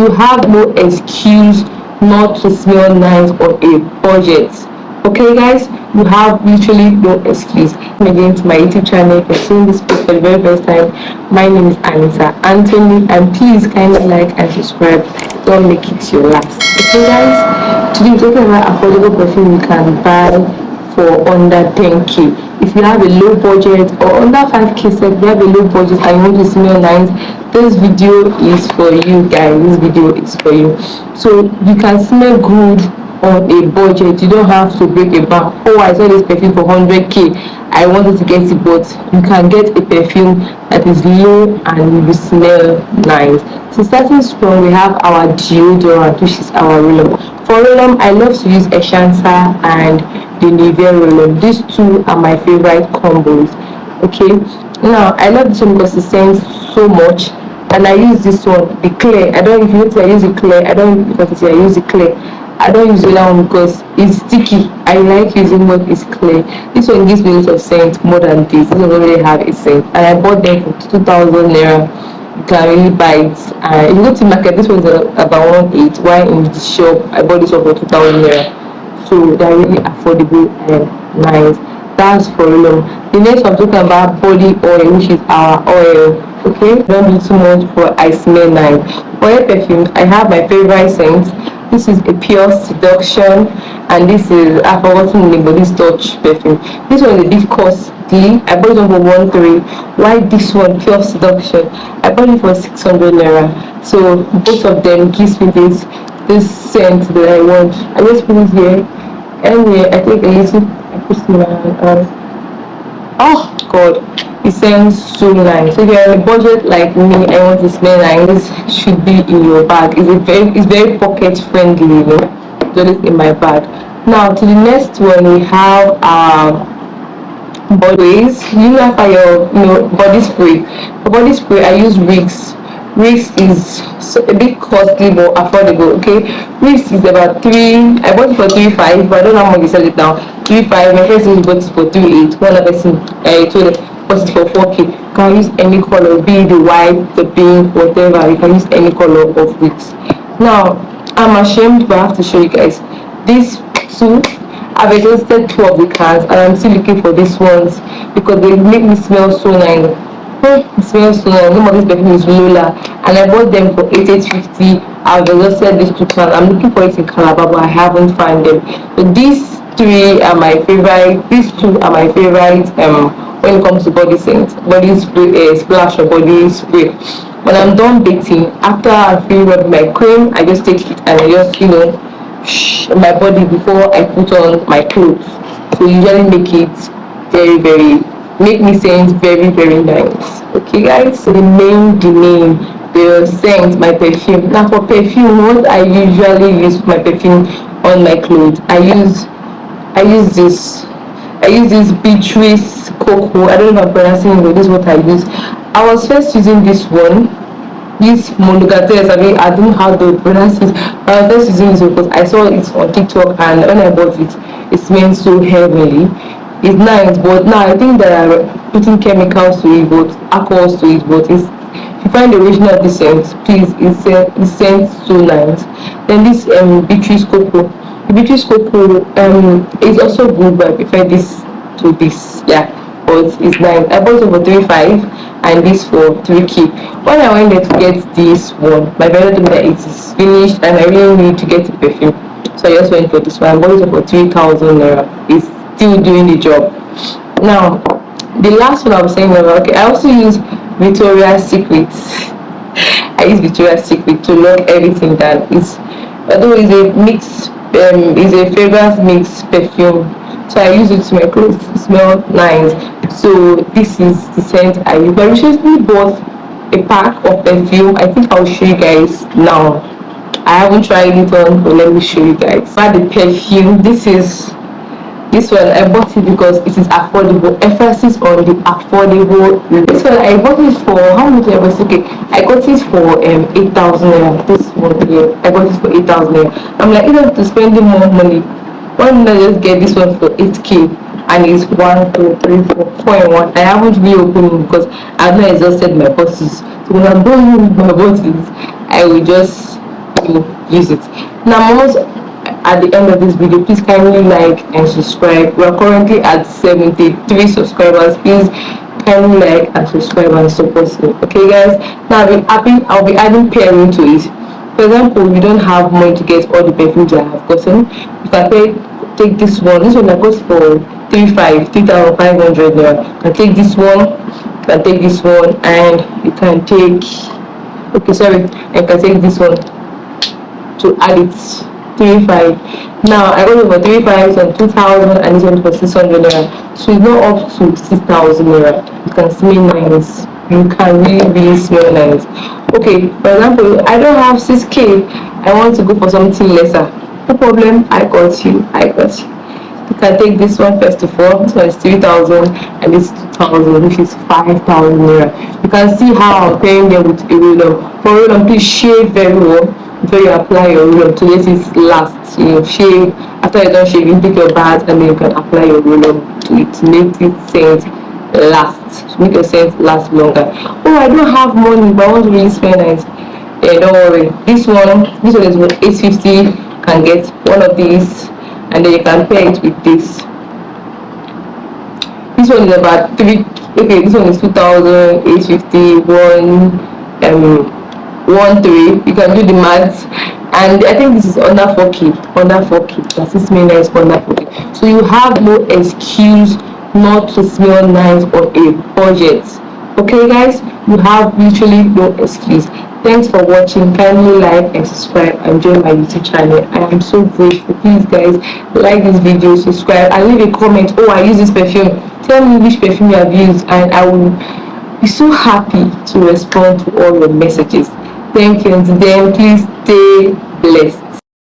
you have no excuse not to smell nice on a budget. Okay guys, you have literally no excuse. Again to my YouTube channel, if you're seeing this post for the very first time, my name is Anita Anthony, and please kindly like and subscribe. Don't make it your last. Okay guys, today we're talking about affordable perfume you can buy for under 10k. If you have a low budget or under 5k, so if you have a low budget and you want to smell nice, this video is for you guys. This video is for you. So you can smell good on a budget. You don't have to break a bank. Oh, I saw this perfume for 100k, I wanted to get it, but you can get a perfume that is low and you will smell nice. So starting strong, we have our deodorant, which is our roll-on. For roll-on, I love to use Eshansa and the Nivea roll-on. These two are my favorite combos. Okay, now I love this one because it scents so much, and I use this one, the clear. I don't, if you notice, I use the clear. I don't, because I use the clear. I don't use the other one because it's sticky. I like using what is clear. This one gives me a lot of scent more than this. This one already have a scent, and I bought them for 2,000 naira. You can really buy it. If you go to market, this one's about 1.8. While in the shop, I bought this one for 2,000 naira. So they're really affordable and nice. That's for long. The next I'm talking about body oil, which is our oil. Okay, don't do too much for I smell nice. Oil perfumes, I have my favorite scent. This is a pure seduction, and this is, I've forgotten the name, but this touch perfume. This one is a bit costly. I bought it for 1.3. Why this one, pure seduction? I bought it for 600 naira. So both of them gives me this scent that I want. I just put it here. Anyway, I take a little, I put it in my hand. Oh god, it sounds so nice. So if you're on a budget like me, I want to smell nice, this should be in your bag. It's very pocket friendly, you know. So this in my bag. Now to the next one, we have our body sprays. You know, for your body spray. For body spray, I use Riggs. Riggs is a bit costly but affordable. Okay, Riggs is about 3. I bought it for 3.5, but I don't know how much they sell it now. 3.5. My friend said he bought it for 3.8. One other person I told him bought it for 4k. You can use any color, be the white, the pink, whatever. You can use any color of Riggs. Now I'm ashamed, but I have to show you guys these two. I've exhausted 2 of the cans, and I'm still looking for these ones because they make me smell so nice. It smells so nice. Name of this perfume is Lola, and I bought them for 88.50. I've exhausted these 2 cans. I'm looking for it in Calabar, but I haven't found them. So these 3 are my favorite. These 2 are my favorite when it comes to body scent, body spray, splash or body spray. When I'm done bathing, after I feel rub my cream, I just take it and I just my body before I put on my clothes. So usually make it make me scent very nice. Okay guys, so the scent, my perfume. Now for perfume, what I usually use for my perfume on my clothes, I use this Beatrice Cocoa. I don't know if I'm pronouncing it, but this is what I use. I was first using this one, this monogates. I don't know how to pronounce it. I was first using this because I saw it on TikTok, and when I bought it, it smells so heavily. It's nice, but now I think they are putting chemicals to it, but alcohols to it. But if you find the original scent, please, it scents so nice. Then this Beatrice Cocoa. The Beatrice Cocoa is also good, but I prefer this to this. Yeah, but it's nice. I bought it for 3.5 and this for 3k. When I went there to get this one, my brother told me that it is finished and I really need to get a perfume, so I just went for this one. I bought it for 3,000 naira. It's still doing the job. Now the last one I was saying about, okay, I also use Victoria's Secret. I use Victoria's Secret to lock everything down. Although it's a mix, it's a fragrance mix perfume, so I use it to my clothes to smell nice. So this is the scent I use. I recently bought a pack of perfume. I think I'll show you guys now. I haven't tried it on, but let me show you guys. But the perfume, this one I bought it because it is affordable. Emphasis on the affordable. This one I bought it for, how much I was, okay, I got it for 8,000 naira. This one here, I got it for 8,000 naira. I'm like, even to spending more money, why not just get this one for 8k? And it's 1, 2, 3, 4 in 1. I haven't really opened it because I've not exhausted my bottles. So when I'm done with my bottles, I will just you use it. Now I'm almost at the end of this video. Please kindly like and subscribe. We are currently at 73 subscribers. Please kindly like and subscribe and support me. Okay guys, now I'll be adding pairing to it. For example, you don't have money to get all the perfumes I have gotten. You can take this one. This one that goes for 3,500 naira. You can take this one, you can take this one, and you can take, okay sorry, I can take this one to add it 3,500. Now I got it for 3,500 and 2,000, and this one for 600 naira. So it's not up to 6,000 naira. You can smell nice. You can really smell nice. Okay, for example, I don't have 6k. I want to go for something lesser. No problem. I got you. You can take this one first of all. This one is 3,000 and this 2,000, which is 5,000 naira. You can see how I'm pairing them with a roll-on. For roll-on, please shave very well before you apply your roll-on to let it last. Shave. After you're done shaving, take your bath and then you can apply your roll-on to it to make it scent last. To make your scent last longer. Oh, I don't have money, but I want to really smell nice. Don't worry. This one is what 850. You can get one of these, and then you can pair it with this. This one is about 3. Okay, this one is 2,850. 1 3. You can do the maths, and I think this is under 4k. Under 4k. That's this smell nice under 4k. So you have no excuse not to smell nice on a budget. Okay guys, you have literally no excuse. Thanks for watching. Kindly like and subscribe and join my YouTube channel. I am so grateful. Please guys, like this video, subscribe, and leave a comment. Oh, I use this perfume. Tell me which perfume you have used, and I will be so happy to respond to all your messages. Thank you, and then please stay blessed.